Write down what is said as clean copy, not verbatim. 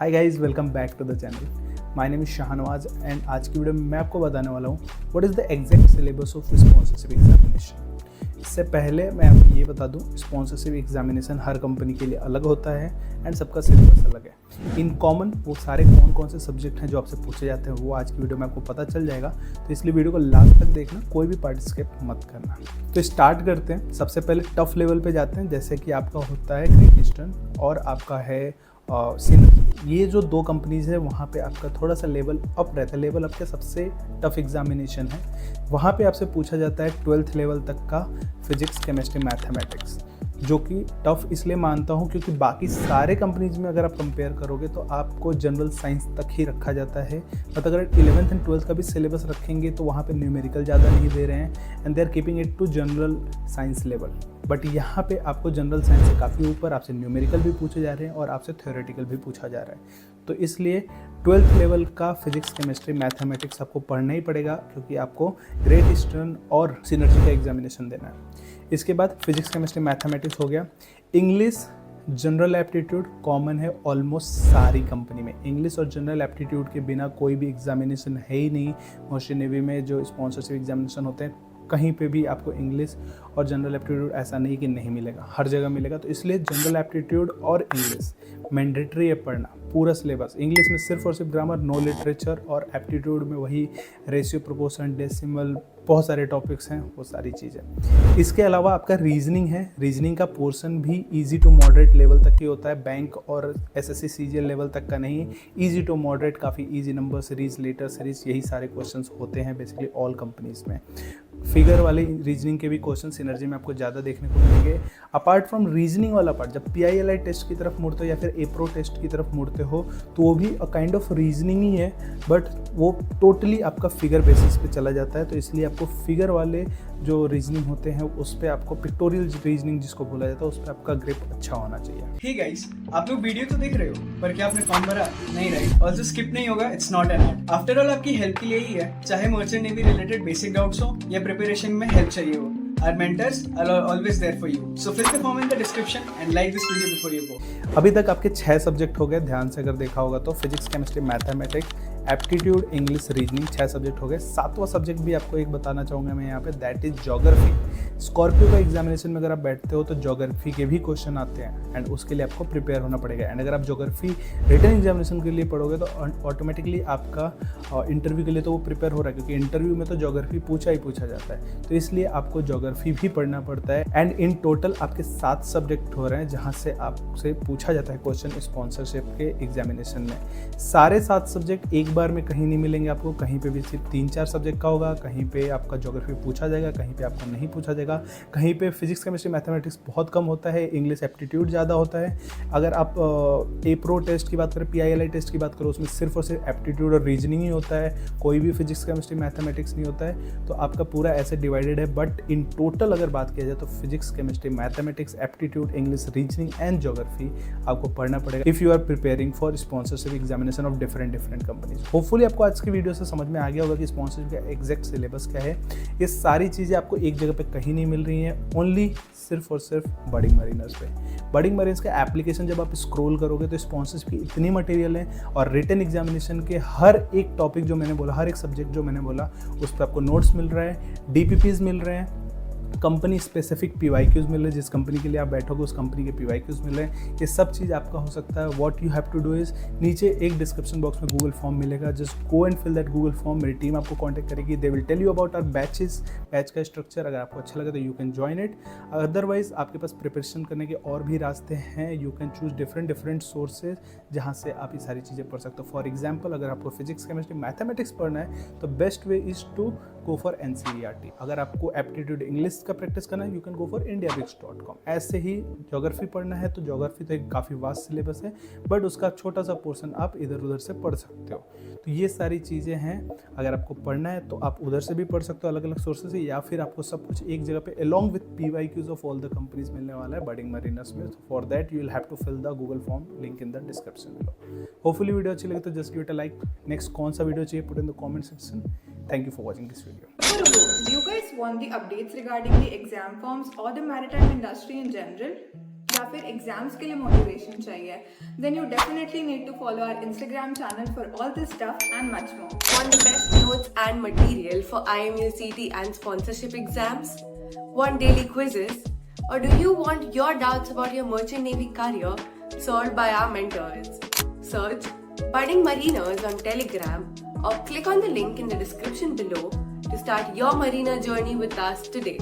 Hi guys, welcome back to the channel. My name is Shahnawaz and आज की video में मैं आपको बताने वाला हूँ what is the exact syllabus of sponsorship examination. इससे पहले मैं आपको ये बता दूँ, स्पॉन्सरशिप एग्जामिनेशन हर कंपनी के लिए अलग होता है एंड सबका सिलेबस अलग है। इन कॉमन वो सारे कौन कौन से सब्जेक्ट हैं जो आपसे पूछे जाते हैं वो आज की वीडियो में आपको पता चल जाएगा, तो इसलिए वीडियो को लास्ट तक देखना, कोई भी पार्ट स्किप मत करना। तो स्टार्ट करते हैं। सबसे पहले टफ लेवल पे जाते हैं, जैसे कि आपका होता है ग्रेट ईस्टर्न और आपका है सिनर्जी। ये जो दो कंपनीज़ है वहाँ पे आपका थोड़ा सा लेवल अप रहता है। लेवल अप के सबसे टफ एग्जामिनेशन है, वहाँ पे आपसे पूछा जाता है 12th लेवल तक का फिजिक्स, केमिस्ट्री, मैथमेटिक्स, जो कि टफ इसलिए मानता हूँ क्योंकि बाकी सारे कंपनीज में अगर आप कंपेयर करोगे तो आपको जनरल साइंस तक ही रखा जाता है। बट अगर 11th एंड 12th का भी सिलेबस रखेंगे तो वहाँ पे न्यूमेरिकल ज़्यादा नहीं दे रहे हैं and they are keeping it to general science level. But यहाँ पे आपको जनरल साइंस से काफ़ी ऊपर आपसे न्यूमेरिकल भी पूछे जा रहे हैं और आपसे थ्योरेटिकल भी पूछा जा रहा है। तो इसलिए 12th लेवल का फिजिक्स, केमिस्ट्री, मैथमेटिक्स आपको पढ़ना ही पड़ेगा क्योंकि आपको ग्रेट ईस्टर्न और सिनर्जी का एग्जामिनेशन देना है। इसके बाद फिजिक्स, केमिस्ट्री, मैथमेटिक्स हो गया। इंग्लिश, जनरल एप्टीट्यूड कॉमन है ऑलमोस्ट सारी कंपनी में। इंग्लिश और जनरल एप्टीट्यूड के बिना कोई भी एग्जामिनेशन है ही नहीं। मोस्टली नेवी में जो स्पॉन्सरशिप एग्जामिनेशन होते हैं कहीं पे भी आपको इंग्लिश और जनरल एप्टीट्यूड ऐसा नहीं कि नहीं मिलेगा, हर जगह मिलेगा। तो इसलिए जनरल एप्टीट्यूड और इंग्लिश मैंडेटरी है पढ़ना, पूरा सिलेबस। इंग्लिश में सिर्फ और सिर्फ ग्रामर, नो लिटरेचर, और एप्टीट्यूड में वही रेशियो, प्रोपोर्शन, डेसिमल, बहुत सारे टॉपिक्स हैं, वो सारी चीज़ें। इसके अलावा आपका रीजनिंग है। रीजनिंग का पोर्शन भी इजी टू मॉडरेट लेवल तक ही होता है, बैंक और एसएससी सीजीएल लेवल तक का नहीं। इजी टू मॉडरेट, काफ़ी easy number series, letter series, यही सारे क्वेश्चंस होते हैं बेसिकली ऑल कंपनीज में। फिगर वाले रीजनिंग के भी क्वेश्चन सिनर्जी में आपको ज़्यादा देखने को मिलेंगे। अपार्ट फ्रॉम रीजनिंग वाला पार्ट, जब PILI टेस्ट की तरफ मुड़ते हो या फिर एप्रो टेस्ट की तरफ मुड़ते हो तो वो भी काइंड ऑफ रीजनिंग ही है, बट वो टोटली आपका फिगर बेसिस पे चला जाता है। तो इसलिए आपको फिगर वाले जो रीजनिंग होते हैं उस पर आपको, पिक्टोरियल रीजनिंग जिसको बोला जाता है, उस पर आपका ग्रिप अच्छा होना चाहिए। हे गाइस, आप लोग वीडियो तो देख रहे हो, पर क्या आपने फॉर्म भरा? नहीं, राइट? ऑल्सो स्किप नहीं होगा, it's not an add. After all आपकी हेल्प के लिए ही है, चाहे merchant navy related basic doubts हो या प्रिपरेशन में हेल्प चाहिए हो। Our mentors are always there for you. So fill the form in the description and like this video before you go. अभी तक आपके 6 सब्जेक्ट हो गए, ध्यान से अगर देखा होगा तो physics, chemistry, mathematics, aptitude, English, reasoning, 6 subject हो गए। 7वां सब्जेक्ट भी आपको एक बताना चाहूँगा मैं यहाँ पे, दैट इज ज्योग्राफी। स्कॉर्पियो का एग्जामिनेशन में अगर आप बैठते हो तो ज्योग्राफी के भी क्वेश्चन आते हैं एंड उसके लिए आपको प्रिपेयर होना पड़ेगा। एंड अगर आप ज्योग्राफी रिटन एग्जामिनेशन के लिए पढ़ोगे तो ऑटोमेटिकली आपका इंटरव्यू के लिए तो वो प्रिपेयर हो रहा है, क्योंकि इंटरव्यू में तो ज्योग्राफी पूछा ही पूछा जाता है। तो इसलिए आपको ज्योग्राफी भी पढ़ना पड़ता है। एंड इन टोटल आपके 7 सब्जेक्ट हो रहे हैं जहाँ से आपसे पूछा जाता है क्वेश्चन स्पॉन्सरशिप के एग्जामिनेशन में। सारे 7 सब्जेक्ट एक बार में कहीं नहीं मिलेंगे आपको, कहीं पे भी सिर्फ 3-4 सब्जेक्ट का होगा, कहीं पे आपका ज्योग्राफी पूछा जाएगा, कहीं पे आपका नहीं पूछा जाएगा, कहीं पे फिजिक्स, केमिस्ट्री, मैथमेटिक्स बहुत कम होता है, इंग्लिश, एप्टीट्यूड ज़्यादा होता है। अगर आप एप्रो टेस्ट की बात करें, PILI टेस्ट की बात करो, उसमें सिर्फ और सिर्फ एप्टीट्यूड और रीजनिंग ही होता है, कोई भी फिजिक्स, केमिस्ट्री, मैथमेटिक्स नहीं होता है। तो आपका पूरा ऐसे डिवाइडेड है। बट इन टोटल अगर बात किया जाए तो physics, chemistry, mathematics, aptitude, English, reasoning and geography आपको पढ़ना पड़ेगा if you are preparing for sponsorship examination of different companies. Hopefully आपको आज की वीडियो से समझ में आ गया होगा कि स्पॉन्सरशिप का एग्जैक्ट सिलेबस क्या है। ये सारी चीज़ें आपको एक जगह पे कहीं नहीं मिल रही हैं, ओनली सिर्फ और सिर्फ बडिंग मरीनर्स पे। बडिंग मरीनर्स का एप्लीकेशन जब आप स्क्रॉल करोगे तो स्पॉन्सरशिप की इतनी मटेरियल है और रिटन एग्जामिनेशन के हर एक टॉपिक जो मैंने बोला, हर एक सब्जेक्ट जो मैंने बोला, उस पर आपको नोट्स मिल रहा है, DPPs मिल रहे हैं, कंपनी स्पेसिफिक PYQs मिल रहे हैं, जिस कंपनी के लिए आप बैठोगे उस कंपनी के PYQs मिल रहे हैं। ये सब चीज़ आपका हो सकता है। What you have to do is, नीचे एक डिस्क्रिप्शन बॉक्स में गूगल फॉर्म मिलेगा, just go and fill that Google form. मेरी टीम आपको कॉन्टैक्ट करेगी, they will tell you about our batches, batch का स्ट्रक्चर। अगर आपको अच्छा लगे तो you can join it. Otherwise आपके पास प्रिपरेशन करने के और भी रास्ते हैं, you can choose different sources जहाँ से आप ये सारी चीज़ें पढ़ सकते हो। फॉर एग्जाम्पल, अगर आपको फिजिक्स, केमिस्ट्री, मैथमेटिक्स पढ़ना है तो best way is to go for NCERT। अगर आपको एप्टीट्यूड इंग्लिश का प्रैक्टिस करना है, you can go for indiabix.com। ऐसे ही ज्योग्राफी पढ़ना है तो ज्योग्राफी तो एक काफ़ी वास्ट सिलेबस है, बट उसका छोटा सा पोर्शन आप इधर उधर से पढ़ सकते हो। तो ये सारी चीज़ें हैं। अगर आपको पढ़ना है तो आप उधर से भी पढ़ सकते हो अलग अलग सोर्सेज से, या फिर आपको सब कुछ एक जगह पे along with PYQs of all the companies मिलने वाला है बडिंग मरीनर्स में। For that you will have to fill the Google form, link in the description below. Hopefully video अच्छी लगी तो just give it a like. Next कौन सा video चाहिए, put in the comment section. Thank you for watching this video. Do you guys want the updates regarding the exam forms or the maritime industry in general? या फिर exams के लिए motivation चाहिए, then you definitely need to follow our Instagram channel for all this stuff and much more. Want the best notes and material for IMU CT and sponsorship exams? Want daily quizzes? Or do you want your doubts about your Merchant Navy career solved by our mentors? Search Budding Mariners on Telegram or click on the link in the description below to start your marina journey with us today.